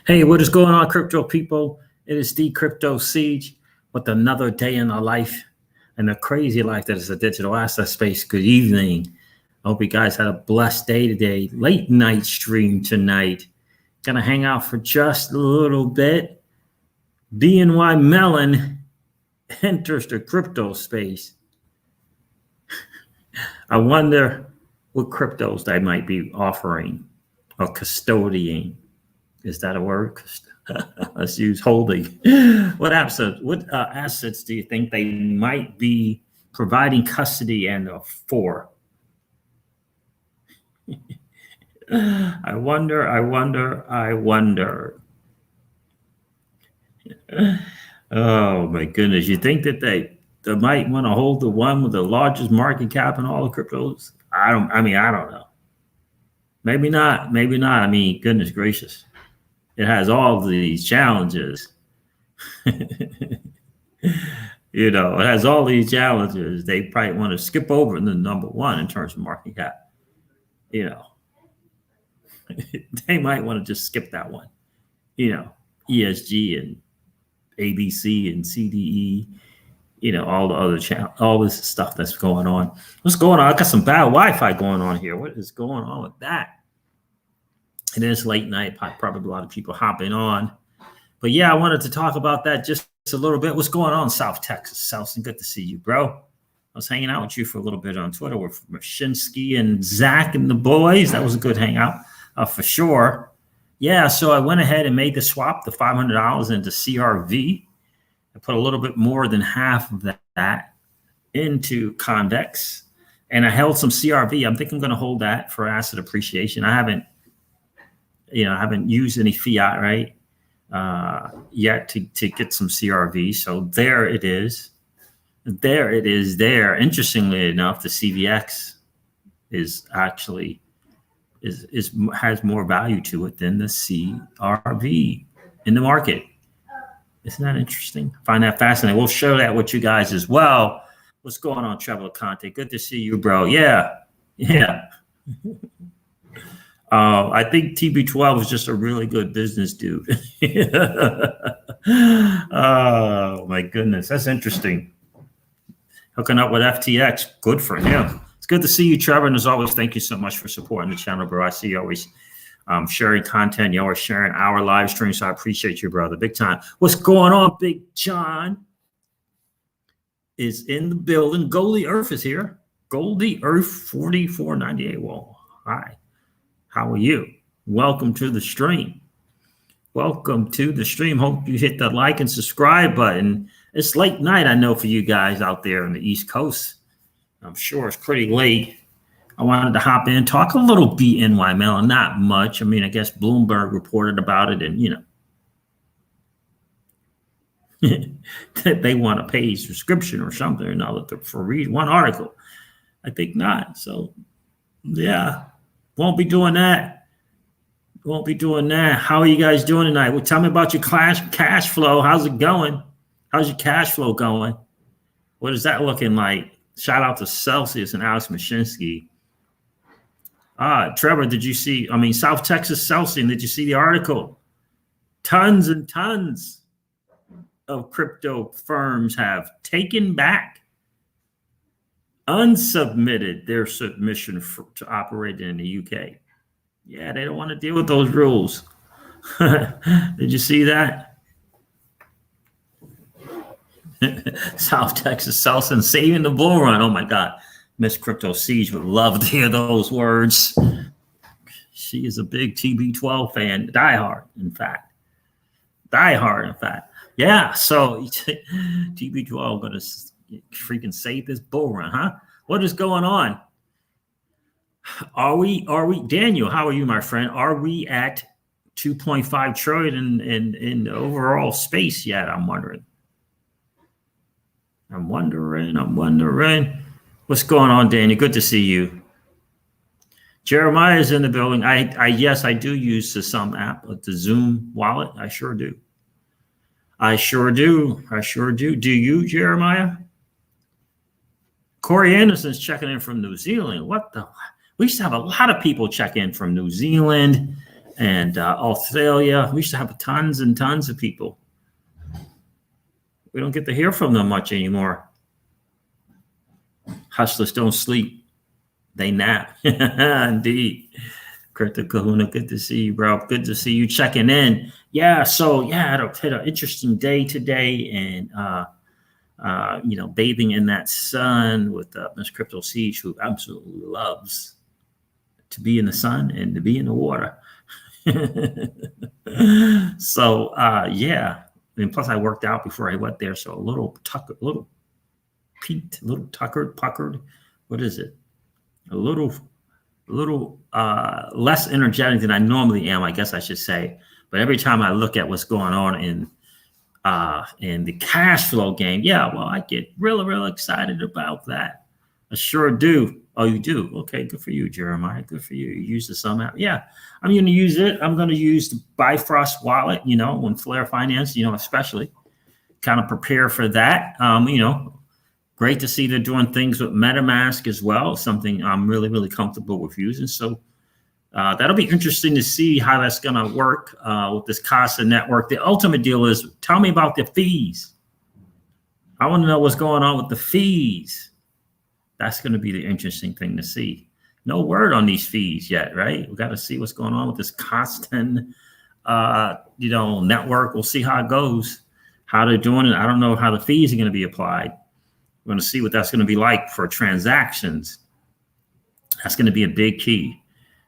Hey, what is going on, crypto people? It is the Crypto Siege with another day in our life and a crazy life that is a digital asset space. Good evening. I hope you guys had a blessed day today. Late night stream tonight. Gonna hang out for just a little bit. BNY Mellon enters the crypto space. I wonder what cryptos they might be offering or custodying. Is that a word? Let's use holding. What assets do you think they might be providing custody and for? I wonder. Oh my goodness! You think that they might want to hold the one with the largest market cap in all the cryptos? I don't know. Maybe not. I mean, goodness gracious. It has all of these challenges. It has all these challenges. They probably want to skip over the number one in terms of market cap. They might want to just skip that one. ESG and ABC and CDE, all the other all this stuff that's going on. What's going on? I got some bad Wi-Fi going on here. What is going on with that? It is late night, probably a lot of people hopping on. But yeah, I wanted to talk about that just a little bit. What's going on in South Texas? Selson, good to see you, bro. I was hanging out with you for a little bit on Twitter with Mashinsky and Zach and the boys. That was a good hangout for sure. Yeah, so I went ahead and made the swap, the $500 into CRV. I put a little bit more than half of that into Convex. And I held some CRV. I think I'm going to hold that for asset appreciation. I haven't used any fiat, right, yet to get some CRV. So there it is. There. Interestingly enough, the CVX is actually has more value to it than the CRV in the market. Isn't that interesting? I find that fascinating. We'll show that with you guys as well. What's going on, Trevor Conte? Good to see you, bro. Yeah. I think TB12 is just a really good business dude. Oh, my goodness. That's interesting. Hooking up with FTX. Good for him. It's good to see you, Trevor. And as always, thank you so much for supporting the channel, bro. I see you always sharing content. You're always sharing our live stream. So I appreciate you, brother. Big time. What's going on? Big John is in the building. Goldie Earth is here. Goldie Earth 4498. Well, hi. How are you? Welcome to the stream. Hope you hit the like and subscribe button. It's late night, I know, for you guys out there on the East Coast. I'm sure it's pretty late. I wanted to hop in, talk a little BNY Mellon, not much. I mean, I guess Bloomberg reported about it, and that they want to pay a subscription or something or another for read one article. I think not. So, yeah. Won't be doing that. How are you guys doing tonight? Well, tell me about your cash flow. How's it going? How's your cash flow going? What is that looking like? Shout out to Celsius and Alex Mashinsky. Trevor, did you see? South Texas Celsius, did you see the article? Tons and tons of crypto firms have taken back, unsubmitted their submission to operate in the UK. Yeah, they don't want to deal with those rules. Did you see that? South Texas Selson saving the bull run. Oh my God. Miss Crypto Siege would love to hear those words. She is a big TB12 fan. Diehard, in fact. Yeah, so TB12 going to freaking save this bull run, huh? What is going on? Are we, Daniel, how are you, my friend? Are we at 2.5 trillion in the overall space yet? I'm wondering. What's going on, Daniel? Good to see you. Jeremiah is in the building. Yes, I do use the Sum app, the Zoom wallet. I sure do. Do you, Jeremiah? Corey Anderson's checking in from New Zealand. We used to have a lot of people check in from New Zealand. And Australia, we used to have tons and tons of people. We don't get to hear from them much anymore. Hustlers don't sleep. They nap. Indeed. Crypto Kahuna, good to see you, bro. Good to see you checking in. Yeah, so yeah, I had an interesting day today, and you know, bathing in that sun with Miss Crypto Siege, who absolutely loves to be in the sun and to be in the water. So yeah, and plus I worked out before I went there, so a little peaked, a little tuckered, puckered. What is it? A little less energetic than I normally am, I guess I should say. But every time I look at what's going on in the cash flow game, yeah, well, I get real excited about that. I sure do. Oh, you do? Okay, good for you, Jeremiah. Good for you. You use the Sum app. Yeah, I'm going to use it. I'm going to use the Bifrost wallet, you know, when Flare Finance, you know, especially kind of prepare for that. You know, great to see they're doing things with MetaMask as well, something I'm really comfortable with using. So that'll be interesting to see how that's going to work with this Casa network. The ultimate deal is, tell me about the fees. I want to know what's going on with the fees. That's going to be the interesting thing to see. No word on these fees yet, right? We got to see what's going on with this constant, you know, network. We'll see how it goes, how they're doing it. I don't know how the fees are going to be applied. We're going to see what that's going to be like for transactions. That's going to be a big key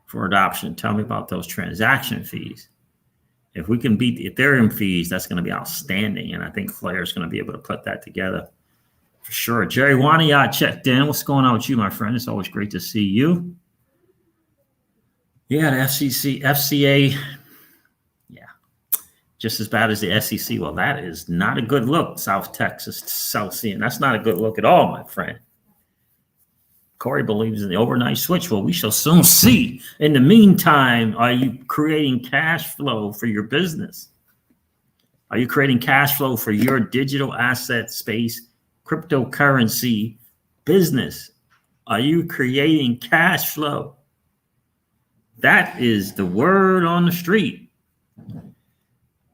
for adoption. Tell me about those transaction fees. If we can beat the Ethereum fees, that's going to be outstanding. And I think Flare is going to be able to put that together for sure. Jerry Waniat checked in. What's going on with you, my friend? It's always great to see you. Yeah, the FCA, yeah, just as bad as the SEC. Well, that is not a good look, South Texas, South Sea. That's not a good look at all, my friend. Corey believes in the overnight switch. Well, we shall soon see. In the meantime, are you creating cash flow for your business? Are you creating cash flow for your digital asset space, cryptocurrency business? Are you creating cash flow? That is the word on the street.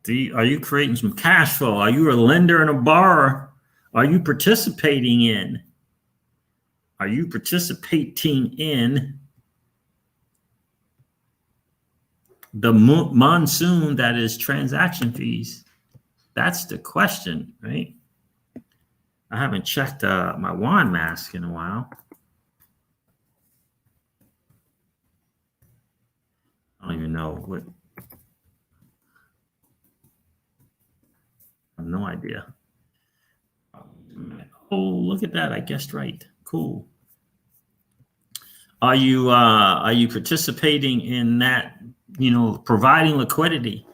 Are you creating some cash flow? Are you a lender and a borrower? Are you participating in? Are you participating in the monsoon that is transaction fees? That's the question, right? I haven't checked my wand mask in a while. I don't even know what. I have no idea. Oh, look at that! I guessed right. Cool. Are you participating in that? You know, providing liquidity,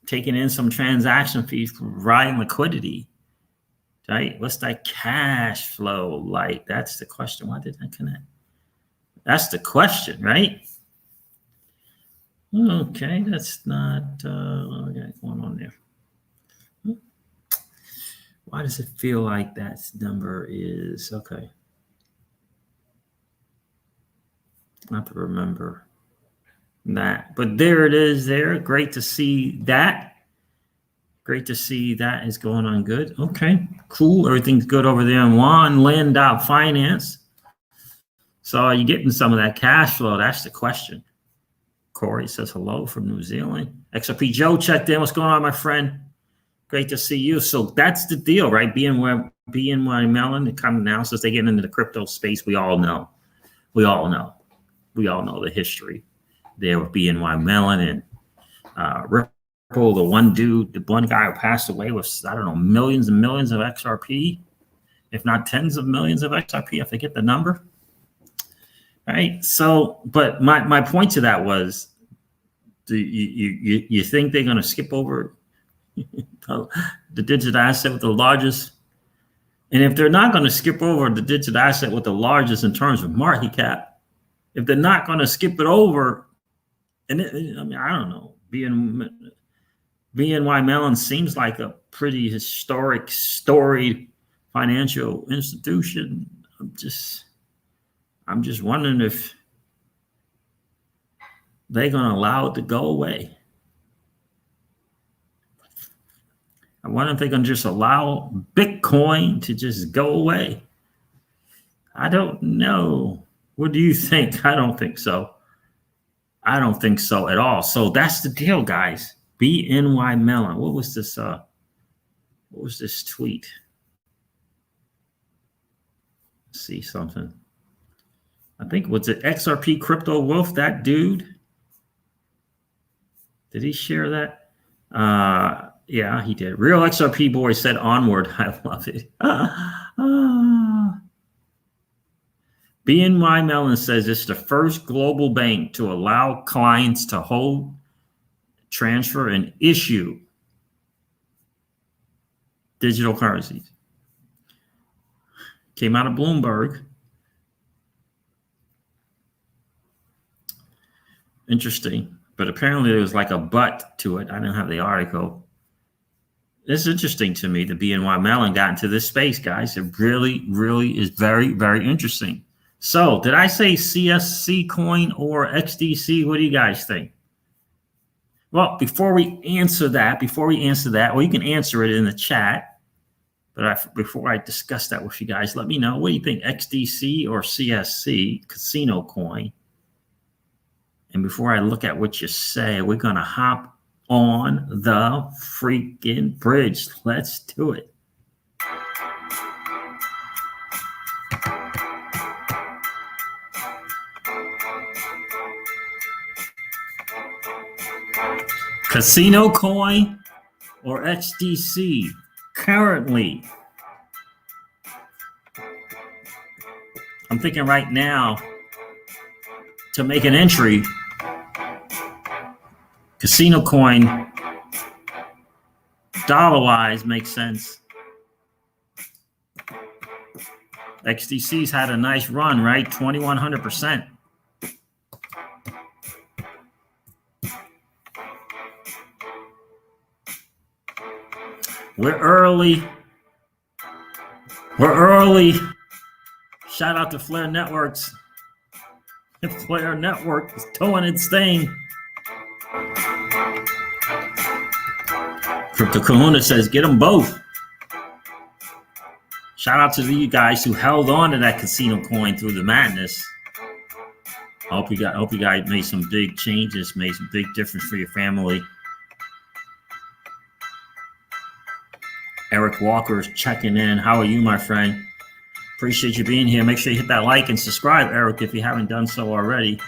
taking in some transaction fees, providing liquidity. Right? What's that cash flow like? That's the question. Why did I connect? That's the question, right? Okay, that's not what I got going on there. Why does it feel like that number is okay? I have to remember that, but there it is. There, great to see that. Great to see that is going on good. Okay, cool. Everything's good over there in Land.Finance. So are you getting some of that cash flow? That's the question. Corey says hello from New Zealand. XRP Joe checked in. What's going on, my friend? Great to see you. So that's the deal, right? BNY Mellon, it kind of announces they get into the crypto space. We all know the history there with BNY Mellon and Ripple, the one guy who passed away with, I don't know, millions and millions of XRP, if not tens of millions of XRP, I forget the number. Right. So, but my point to that was, do you think they're going to skip over the digital asset with the largest? And if they're not going to skip over the digital asset with the largest in terms of market cap, if they're not going to skip it over, and I mean, I don't know, BNY Mellon seems like a pretty historic, storied financial institution. I'm just wondering if they're going to allow it to go away. I wonder if they're going to just allow Bitcoin to just go away. I don't know. What do you think? I don't think so. I don't think so at all. So that's the deal, guys. BNY Mellon. What was this? What was this tweet? Let's see something. I think, was it XRP Crypto Wolf, that dude? Did he share that? Yeah, he did. Real XRP boy said onward. I love it. BNY Mellon says it's the first global bank to allow clients to hold, transfer, and issue digital currencies. Came out of Bloomberg. Interesting. But apparently there was like a but to it. I didn't have the article. It's interesting to me that BNY Mellon got into this space, guys. It really, really is very, very interesting. So did I say CSC coin or XDC? What do you guys think? Well, before we answer that, well, you can answer it in the chat. But before I discuss that with you guys, let me know, what do you think, XDC or CSC, casino coin? And before I look at what you say, we're going to hop on the freaking bridge. Let's do it. Casino coin or XDC currently? I'm thinking right now to make an entry, casino coin dollar-wise makes sense. XDC's had a nice run, right? 2,100%. We're early. Shout out to Flare Networks. Flare Network is doing its thing. Crypto Kahuna says, get them both. Shout out to you guys who held on to that casino coin through the madness. I hope you guys made some big changes, made some big difference for your family. Eric Walker is checking in. How are you, my friend? Appreciate you being here. Make sure you hit that like and subscribe, Eric, if you haven't done so already.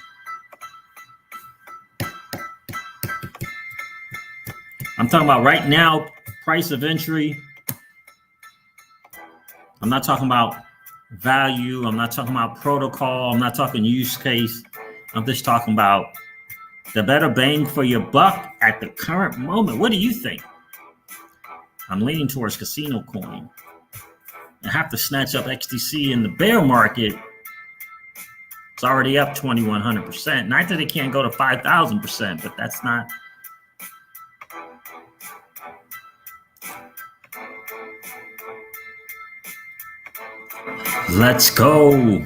I'm talking about right now, price of entry. I'm not talking about value. I'm not talking about protocol. I'm not talking use case. I'm just talking about the better bang for your buck at the current moment. What do you think? I'm leaning towards casino coin. I have to snatch up XDC in the bear market. It's already up 2,100%. Not that it can't go to 5,000%, but that's not. Let's go.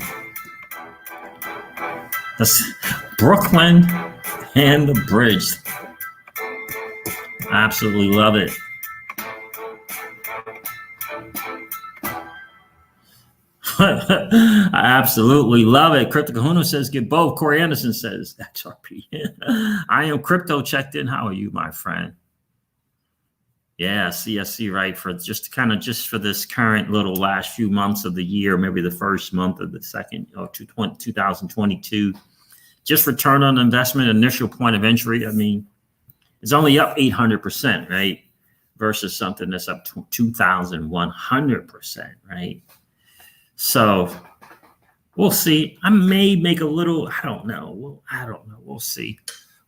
That's Brooklyn and the bridge. Absolutely love it. I absolutely love it. Crypto Kahuna says, get both. Corey Anderson says, XRP. I am crypto checked in. How are you, my friend? Yeah, CSC, right? For just for this current little last few months of the year, maybe the first month of the second, 2022. Just return on investment, initial point of entry. I mean, it's only up 800%, right? Versus something that's up 2,100%, right? So we'll see. I may make a little, I don't know. We'll see.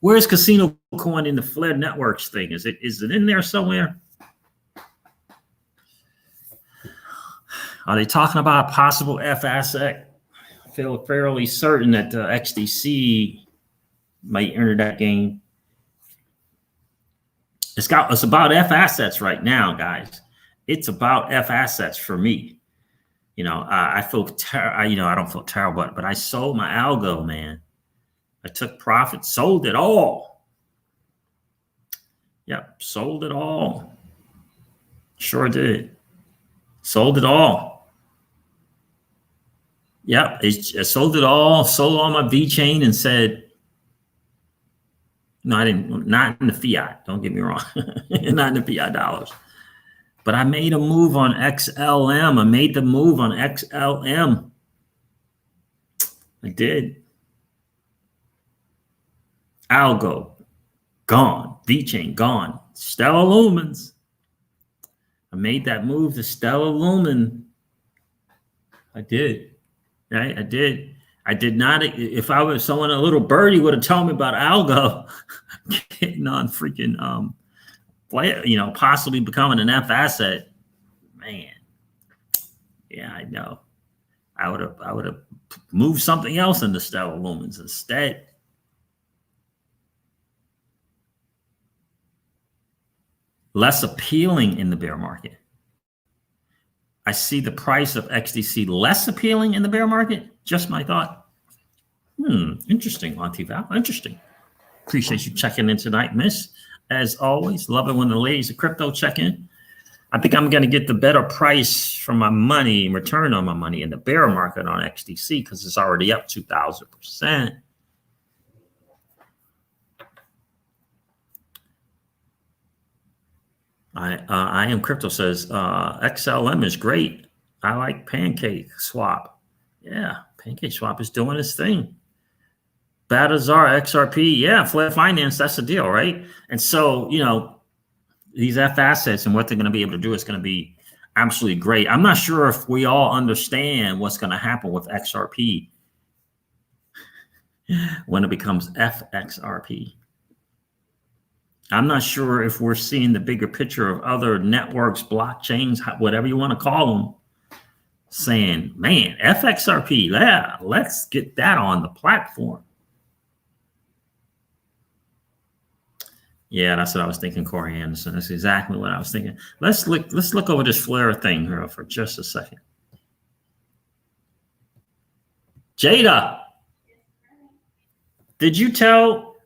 Where's casino coin in the Flare Networks thing? Is it in there somewhere? Are they talking about a possible F asset? I feel fairly certain that the XDC might enter that game. It's about F assets right now, guys. It's about F assets for me. I feel I don't feel terrible, but I sold my algo, man. I took profit, sold it all. Yep, sold it all. Sure did. Sold it all. Yep, I sold it all, sold all my V-chain and said, no, I didn't, not in the fiat, don't get me wrong, not in the fiat dollars. But I made a move on XLM. I made the move on XLM. I did. Algo, gone. V-chain, gone. Stellar Lumens. I made that move to Stellar Lumen. I did. Right? I did. I did not. If I was someone, a little birdie would have told me about Algo getting on freaking, possibly becoming an F asset. Man. Yeah, I know. I would have moved something else into Stellar Lumens instead. Less appealing in the bear market. I see the price of XDC less appealing in the bear market. Just my thought. Interesting, Monty Val. Interesting. Appreciate you checking in tonight, miss. As always, love it when the ladies of crypto check in. I think I'm going to get the better price for my money, return on my money in the bear market on XDC because it's already up 2,000%. I am crypto says XLM is great. I like Pancake Swap. Yeah, Pancake Swap is doing its thing. Batazar XRP, yeah, Flare Finance, that's the deal, right? And so, these F assets and what they're going to be able to do is going to be absolutely great. I'm not sure if we all understand what's going to happen with XRP when it becomes FXRP. I'm not sure if we're seeing the bigger picture of other networks, blockchains, whatever you want to call them, saying, man, FXRP, yeah, let's get that on the platform. Yeah, that's what I was thinking, Corey Anderson. That's exactly what I was thinking. Let's look over this Flare thing here for just a second. Jada, did you tell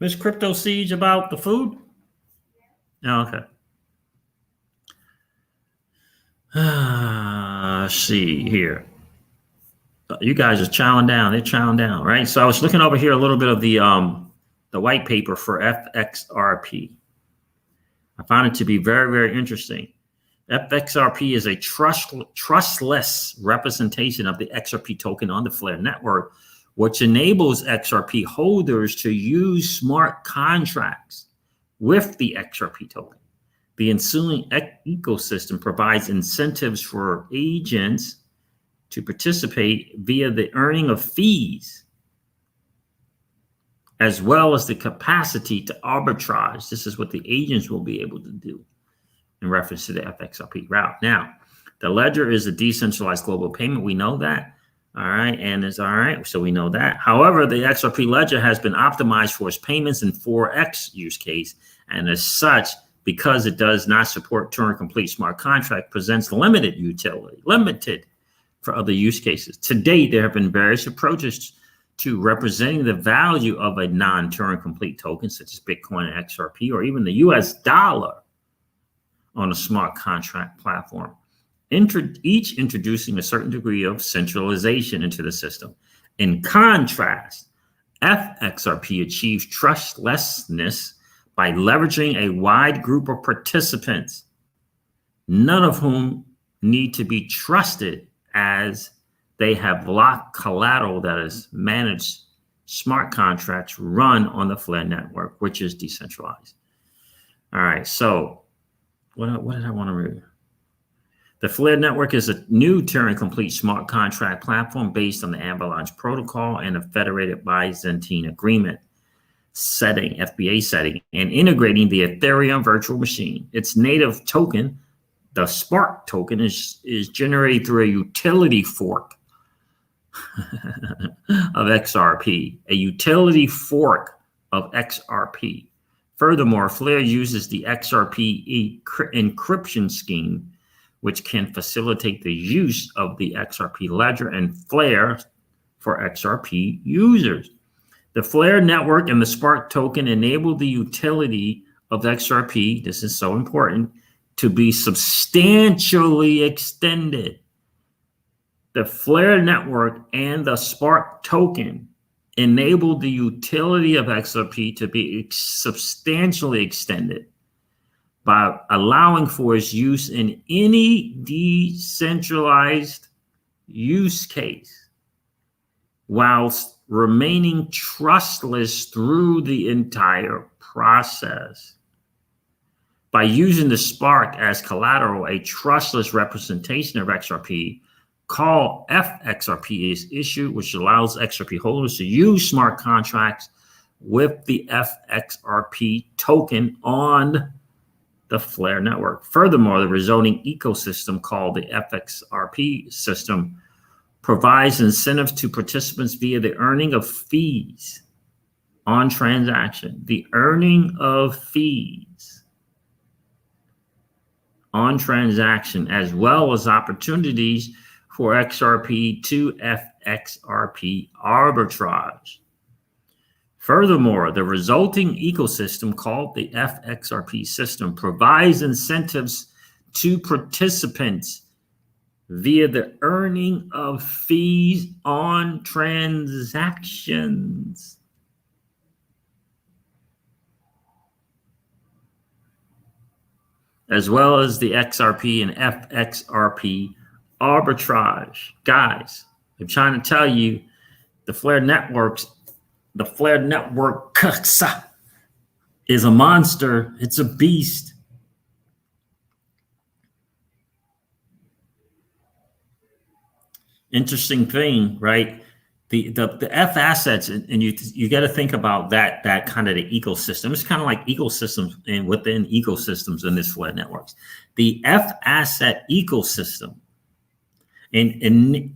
Miss Crypto Siege about the food? Oh, okay. Let's see here. You guys are chowing down. They're chowing down, right? So I was looking over here a little bit of the white paper for FXRP. I found it to be very, very interesting. FXRP is a trustless representation of the XRP token on the Flare network, which enables XRP holders to use smart contracts with the XRP token. The ensuing ecosystem provides incentives for agents to participate via the earning of fees, as well as the capacity to arbitrage. This is what the agents will be able to do in reference to the FXRP route. Now, the ledger is a decentralized global payment. We know that. All right. And it's all right. So we know that. However, the XRP ledger has been optimized for its payments in 4X use case. And as such, because it does not support Turing complete smart contract, presents limited utility, limited for other use cases. To date, there have been various approaches to representing the value of a non-Turing complete token, such as Bitcoin and XRP, or even the US dollar on a smart contract platform, each introducing a certain degree of centralization into the system. In contrast, FXRP achieves trustlessness by leveraging a wide group of participants, none of whom need to be trusted, as they have locked collateral that is managed smart contracts run on the Flare network, which is decentralized. All right, so what did I want to read? The Flare network is a new Turing complete smart contract platform based on the Avalanche protocol and a federated Byzantine agreement setting, FBA setting, and integrating the Ethereum virtual machine. Its native token, the Spark token, is generated through a utility fork of XRP, a utility fork of XRP. Furthermore, Flare uses the XRP encryption scheme, which can facilitate the use of the XRP ledger and Flare for XRP users. The Flare network and the Spark token enable the utility of XRP, this is so important, to be substantially extended. The Flare network and the Spark token enable the utility of XRP to be substantially extended by allowing for its use in any decentralized use case, whilst remaining trustless through the entire process. By using the Spark as collateral, a trustless representation of XRP called FXRP is issued, which allows XRP holders to use smart contracts with the FXRP token on the Flare network. Furthermore, the resulting ecosystem called the FXRP system provides incentives to participants via the earning of fees on transaction. The earning of fees on transaction, as well as opportunities for XRP to FXRP arbitrage. Furthermore, the resulting ecosystem called the FXRP system provides incentives to participants via the earning of fees on transactions. As well as the XRP and FXRP arbitrage. Guys, I'm trying to tell you, the Flare network is a monster. It's a beast. Interesting thing, right? The F assets, and you got to think about that kind of the ecosystem. It's kind of like ecosystems and within ecosystems in this Flare networks. The F asset ecosystem, and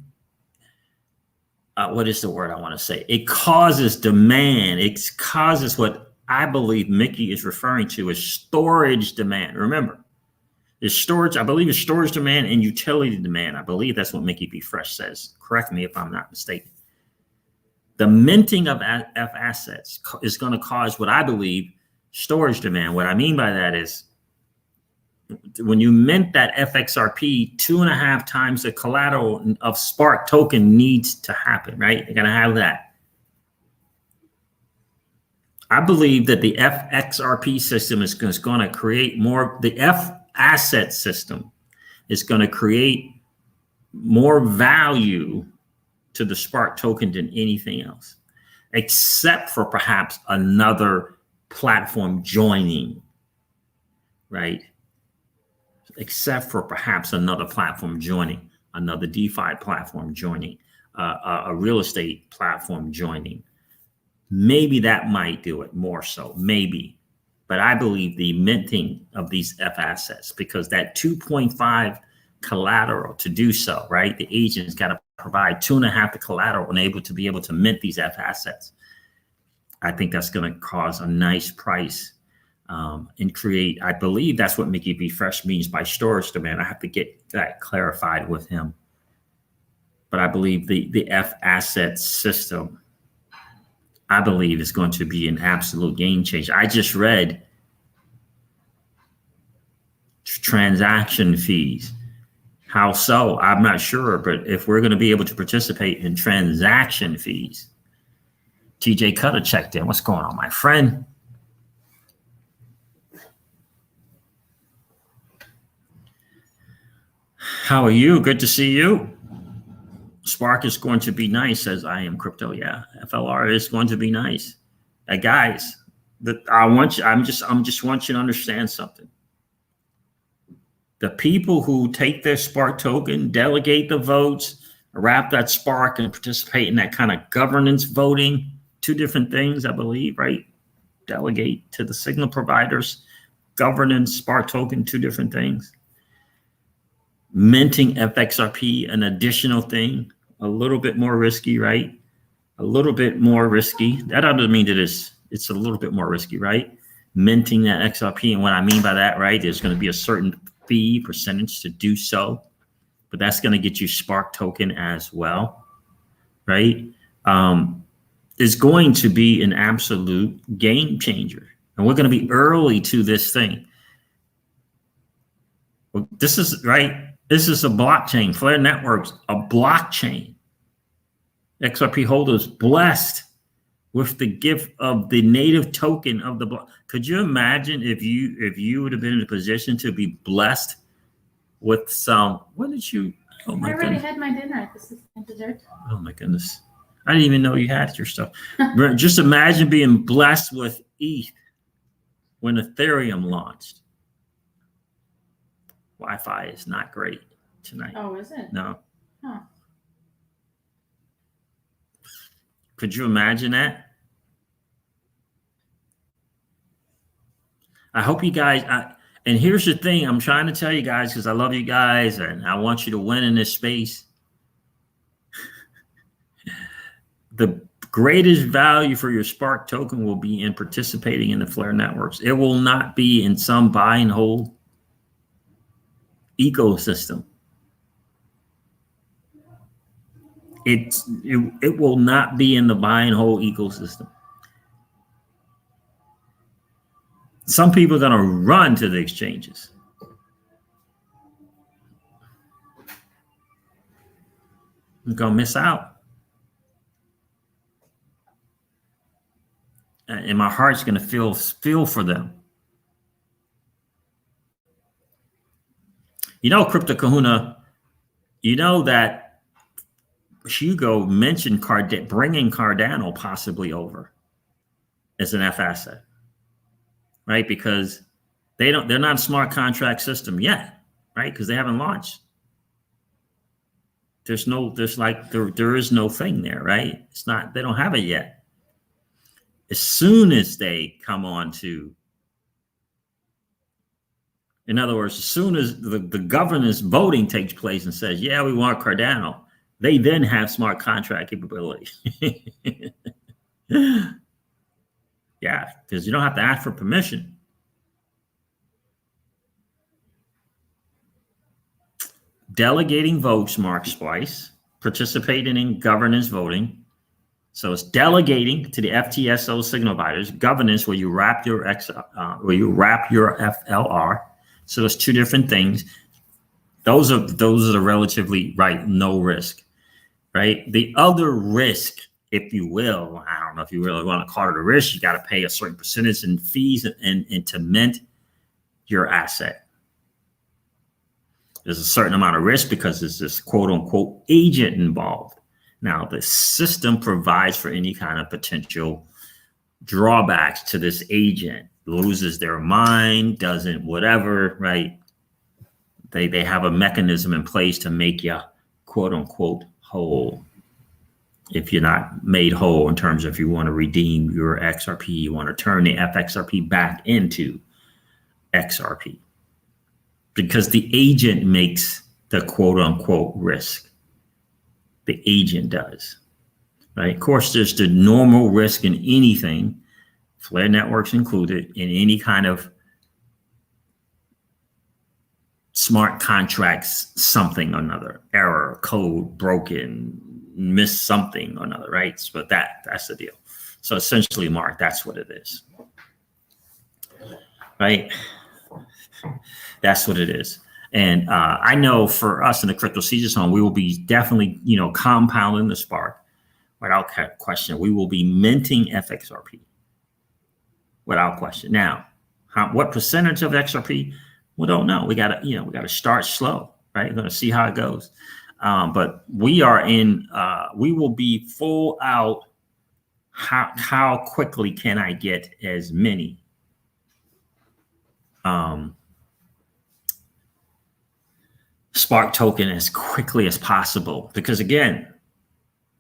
what is the word I want to say? It causes demand. It causes what I believe Mickey is referring to as storage demand. Remember, there's storage, I believe it's storage demand and utility demand. I believe that's what Mickey Bifrost says. Correct me if I'm not mistaken. The minting of F assets is going to cause what I believe storage demand. What I mean by that is when you mint that FXRP, 2.5 times the collateral of Spark token needs to happen, right? You're going to have that. I believe that the FXRP system is going to create more, the F asset system is going to create more value to the Spark token than anything else, except for perhaps another platform joining, right? Except for perhaps another platform joining, another DeFi platform joining, a real estate platform joining. Maybe that might do it more so, maybe. But I believe the minting of these F assets, because that 2.5 collateral to do so, right? The agent's got to provide 2.5 the collateral and able to be able to mint these F assets. I think that's going to cause a nice price and create, I believe that's what Mickey Bifrost means by storage demand. I have to get that clarified with him. But I believe the F asset system, I believe, is going to be an absolute game changer. I just read transaction fees. How so? I'm not sure, but if we're going to be able to participate in transaction fees, TJ Cutter checked in. What's going on, my friend? How are you? Good to see you. Spark is going to be nice, says I am crypto. Yeah, FLR is going to be nice. Guys, I just want you to understand something. The people who take their Spark token, delegate the votes, wrap that Spark and participate in that kind of governance voting, two different things, I believe, right? Delegate to the signal providers, governance, Spark token, two different things. Minting FXRP, an additional thing, a little bit more risky, right? A little bit more risky. That doesn't mean that it's a little bit more risky, right? Minting that XRP, and what I mean by that, right, there's going to be a certain fee percentage to do so, but that's going to get you Spark token as well, right? is going to be an absolute game changer. And we're going to be early to this thing. Well, this is right. This is a blockchain. Flare Networks, a blockchain. XRP holders blessed with the gift of the native token of the block. Could you imagine if you would have been in a position to be blessed with some? What did you? Oh my I already goodness. had my dinner. This is my dessert. Oh my goodness. I didn't even know you had your stuff. Just imagine being blessed with ETH when Ethereum launched. Wi-Fi is not great tonight. Oh, is it? No. Huh. Could you imagine that? I hope you guys, and here's the thing I'm trying to tell you guys, because I love you guys and I want you to win in this space. The greatest value for your Spark token will be in participating in the Flare networks. It will not be in some buy and hold ecosystem. It will not be in the buy and hold ecosystem. Some people are going to run to the exchanges. They're going to miss out. And my heart's going to feel for them. You know, Crypto Kahuna, you know that Hugo mentioned bringing Cardano possibly over as an F asset, right? Because they're not a smart contract system yet, right? Because they haven't launched. There is no thing there, right? It's not, they don't have it yet. As soon as they come on to, in other words, as soon as the governance voting takes place and says, yeah, we want Cardano, they then have smart contract capability. Yeah, because you don't have to ask for permission. Delegating votes marks twice, participating in governance voting. So it's delegating to the FTSO signal providers, governance where you wrap your FLR. So there's two different things. Those are the relatively no risk, right? The other risk, if you will, I don't know if you really want to call it a risk, you got to pay a certain percentage in fees and to mint your asset. There's a certain amount of risk because there's this quote unquote agent involved. Now, the system provides for any kind of potential drawbacks to this agent. Loses their mind, doesn't whatever, right? They have a mechanism in place to make you quote unquote whole. If you're not made whole in terms of if you want to redeem your XRP, you want to turn the FXRP back into XRP. Because the agent makes the quote unquote risk. The agent does, right? Of course, there's the normal risk in anything, Flare networks included, in any kind of smart contracts, something or another, error, code broken, miss something or another, right? But that's the deal. So essentially, Mark, that's what it is, right? That's what it is. And I know for us in the Crypto Caesar Zone, we will be definitely, compounding the Spark without question. We will be minting FXRP without question. Now, what percentage of XRP? We don't know. We gotta start slow, right? We're gonna see how it goes. But we will be full out. How quickly can I get as many? Spark token as quickly as possible, because again,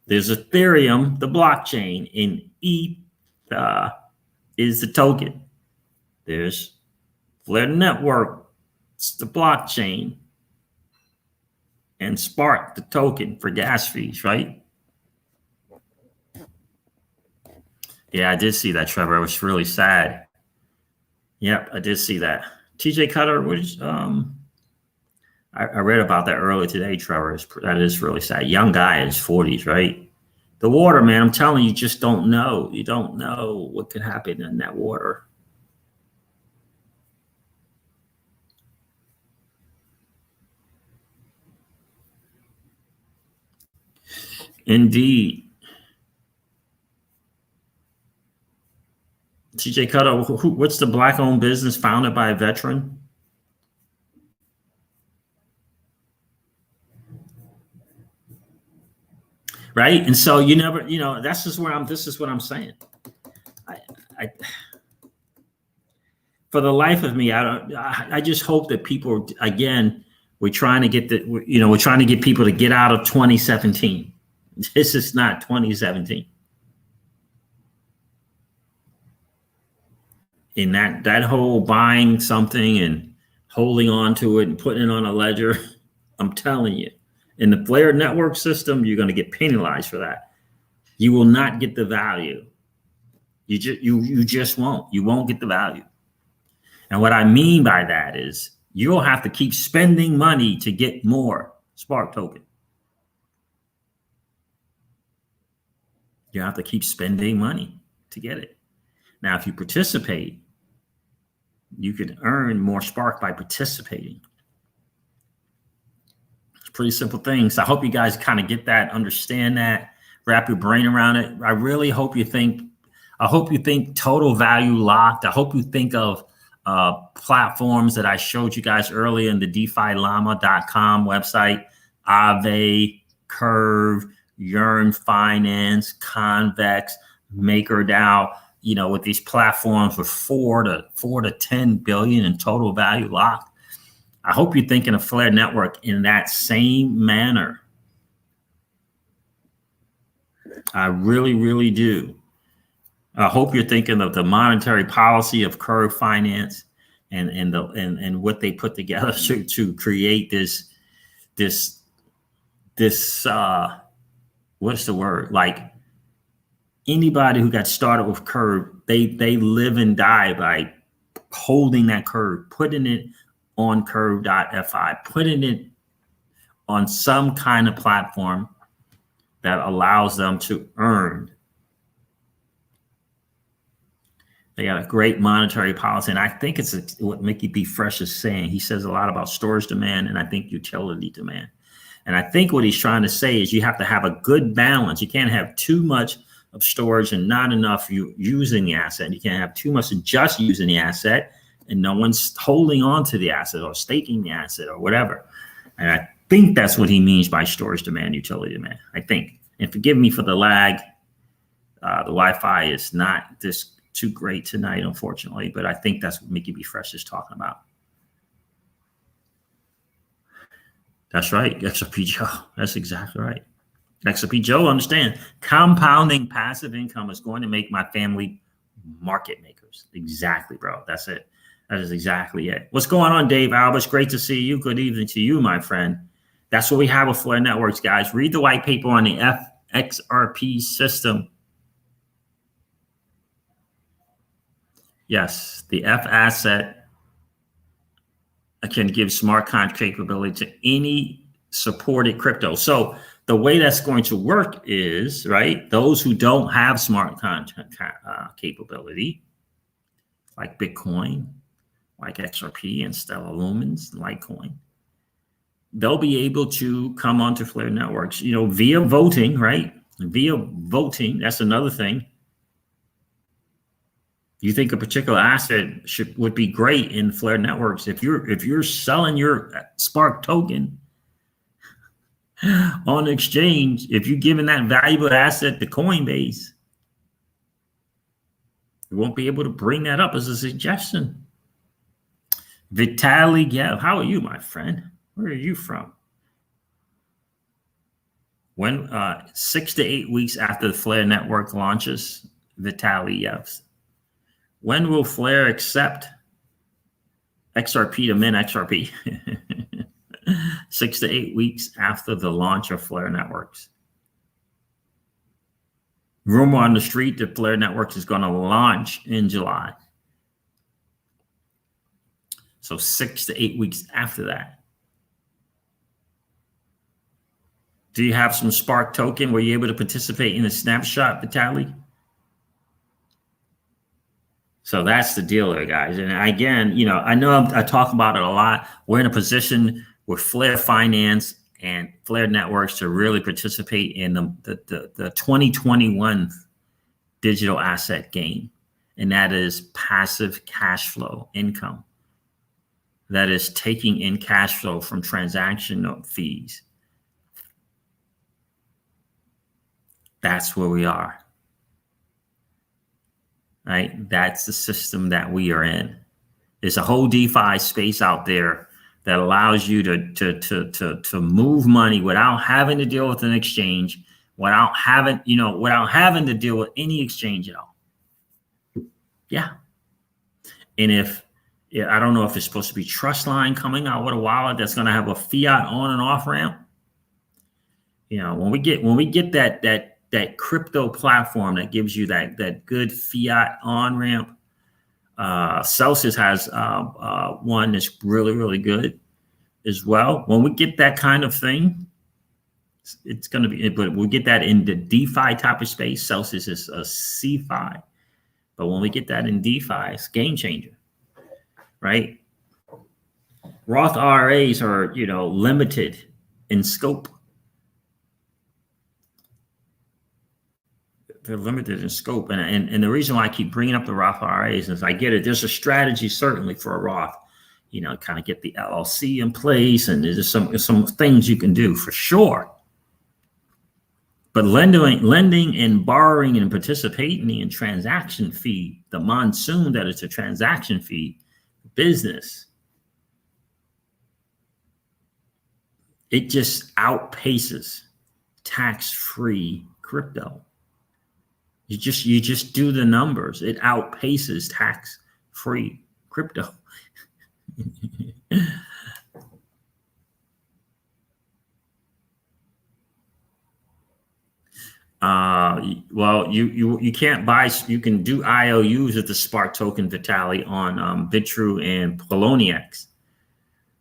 there's Ethereum, the blockchain, and ETH is the token. There's Flare Network, it's the blockchain, and Spark, the token for gas fees, right? Yeah, I did see that, Trevor. It was really sad. Yep, I did see that. TJ Cutter, I read about that earlier today, Trevor. That is really sad. Young guy in his 40s, right? The water, man, I'm telling you, just don't know. You don't know what could happen in that water. Indeed. TJ Cutter, what's the black-owned business founded by a veteran? Right. And so you never, that's just where this is what I'm saying. I for the life of me, I just hope that people, again, we're trying to get we're trying to get people to get out of 2017. This is not 2017. In that whole buying something and holding on to it and putting it on a ledger, I'm telling you, in the Flare network system, you're going to get penalized for that. You will not get the value. You just won't. You won't get the value. And what I mean by that is you'll have to keep spending money to get more Spark token. You have to keep spending money to get it. Now, if you participate, you can earn more Spark by participating. It's pretty simple things. I hope you guys kind of get that, understand that, wrap your brain around it. I really hope you think, total value locked. I hope you think of platforms that I showed you guys earlier in the DeFiLlama.com website, Aave, Curve, Yearn Finance, Convex, MakerDAO, with these platforms with 4 to 10 billion in total value locked. I hope you're thinking of Flare Network in that same manner. I really, really do. I hope you're thinking of the monetary policy of Curve Finance and what they put together to create this what's the word? Like anybody who got started with Curve, they live and die by holding that Curve, putting it on curve.fi, putting it on some kind of platform that allows them to earn. They got a great monetary policy. And I think it's what Mickey B. Fresh is saying. He says a lot about storage demand and I think utility demand. And I think what he's trying to say is you have to have a good balance. You can't have too much of storage and not enough using the asset. You can't have too much of just using the asset and no one's holding on to the asset or staking the asset or whatever. And I think that's what he means by storage demand, utility demand. I think. And forgive me for the lag. The Wi-Fi is not this too great tonight, unfortunately, but I think that's what Mickey B. Fresh is talking about. That's right, XRP Joe. That's exactly right. XRP Joe, understand, compounding passive income is going to make my family market makers. Exactly, bro. That's it. That is exactly it. What's going on, Dave Albers? Great to see you. Good evening to you, my friend. That's what we have with Flare Networks, guys. Read the white paper on the FXRP system. Yes, the F asset can give smart contract capability to any supported crypto. So the way that's going to work is, right, those who don't have smart contract capability, like Bitcoin, like XRP and Stellar Lumens, Litecoin, they'll be able to come onto Flare Networks, via voting, right? Via voting, that's another thing. You think a particular asset would be great in Flare Networks. If you're selling your Spark token on exchange, if you're giving that valuable asset to Coinbase, you won't be able to bring that up as a suggestion. Vitaly Gev, how are you, my friend? Where are you from? When 6 to 8 weeks after the Flare Network launches, Vitaly Gev. When will Flare accept XRP to mint XRP? 6 to 8 weeks after the launch of Flare Networks. Rumor on the street that Flare Networks is going to launch in July. So 6 to 8 weeks after that. Do you have some Spark token? Were you able to participate in a snapshot, Vitaly? So that's the deal there, guys. And again, I know I talk about it a lot. We're in a position with Flare Finance and Flare Networks to really participate in the 2021 digital asset game. And that is passive cash flow income. That is taking in cash flow from transaction fees. That's where we are. Right? That's the system that we are in. There's a whole DeFi space out there that allows you to move money without having to deal with an exchange, without having to deal with any exchange at all. Yeah. And I don't know if it's supposed to be Trustline coming out with a wallet that's going to have a fiat on and off ramp. When we get that crypto platform that gives you that good fiat on ramp. Celsius has one that's really, really good as well. When we get that kind of thing, it's going to be, but we'll get that in the DeFi type of space. Celsius is a CFI. But when we get that in DeFi, it's game changer, right? Roth IRAs are, limited in scope. They're limited in scope. And the reason why I keep bringing up the Roth IRAs is I get it. There's a strategy certainly for a Roth, kind of get the LLC in place. And there's some things you can do for sure. But lending and borrowing and participating in transaction fee, the monsoon that is a transaction fee business, it just outpaces tax-free crypto. You just do the numbers. It outpaces tax-free crypto. Well, you can't buy. You can do IOUs at the Spark token, Vitaly, on Bitrue and Poloniex,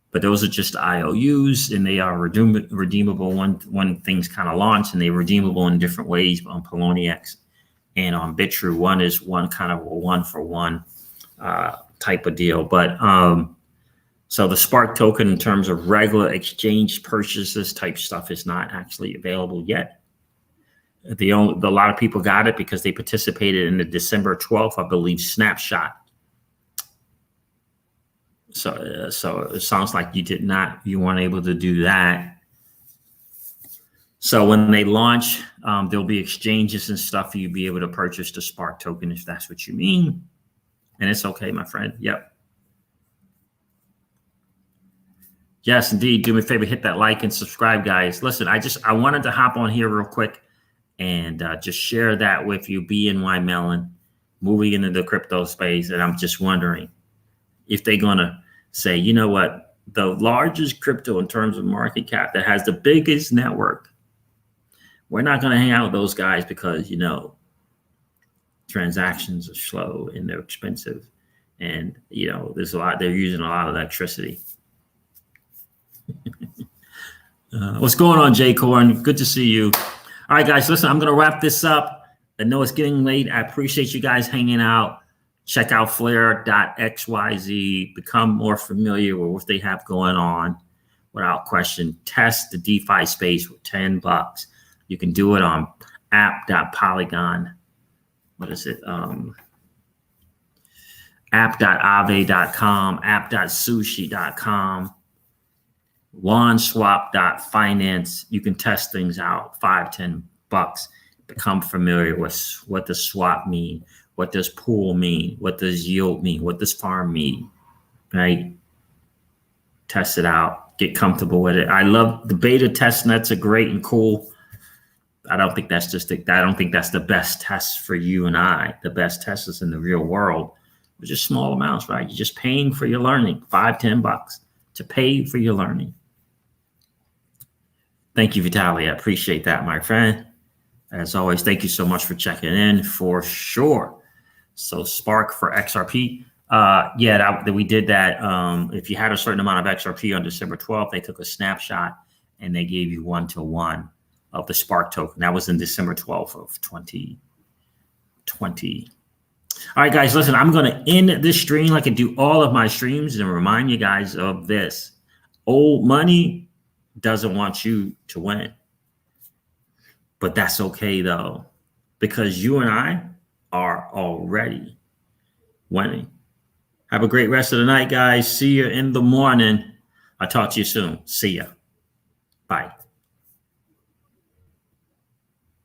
but those are just IOUs, and they are redeemable when things kind of launch, and they're redeemable in different ways on Poloniex and on Bitrue. One is one kind of a one-for-one type of deal, but so the Spark token in terms of regular exchange purchases type stuff is not actually available yet. A lot of people got it because they participated in the December 12th, I believe, snapshot. So it sounds like you weren't able to do that. So when they launch, there'll be exchanges and stuff for you to be able to purchase the Spark token if that's what you mean. And it's okay, my friend. Yep. Yes, indeed. Do me a favor, hit that like and subscribe, guys. Listen, I wanted to hop on here real quick and just share that with you. BNY Mellon moving into the crypto space. And I'm just wondering if they're going to say, you know what, the largest crypto in terms of market cap that has the biggest network, we're not going to hang out with those guys because, transactions are slow and they're expensive. And, there's they're using a lot of electricity. What's going on, Jay Corn? Good to see you. All right, guys, listen, I'm going to wrap this up. I know it's getting late. I appreciate you guys hanging out. Check out flare.xyz. Become more familiar with what they have going on without question. Test the DeFi space with $10. You can do it on app.polygon. What is it? app.aave.com, app.sushi.com. OneSwap.finance. You can test things out. $5-10. Become familiar with what does swap mean, what does pool mean, what does yield mean, what does farm mean, right? Test it out. Get comfortable with it. I love the beta test nets are great and cool. I don't think that's the best test for you and I. The best test is in the real world, but just small amounts, right? You're just paying for your learning. $5-10 to pay for your learning. Thank you, Vitaly. I appreciate that, my friend. As always, thank you so much for checking in for sure. So Spark for XRP. We did that. If you had a certain amount of XRP on December 12th, they took a snapshot and they gave you 1-to-1 of the Spark token. That was in December 12th of 2020. All right, guys, listen, I'm going to end this stream like I do all of my streams and remind you guys of this. Old money doesn't want you to win. But that's okay, though, because you and I are already winning. Have a great rest of the night, guys. See you in the morning. I'll talk to you soon. See ya. Bye.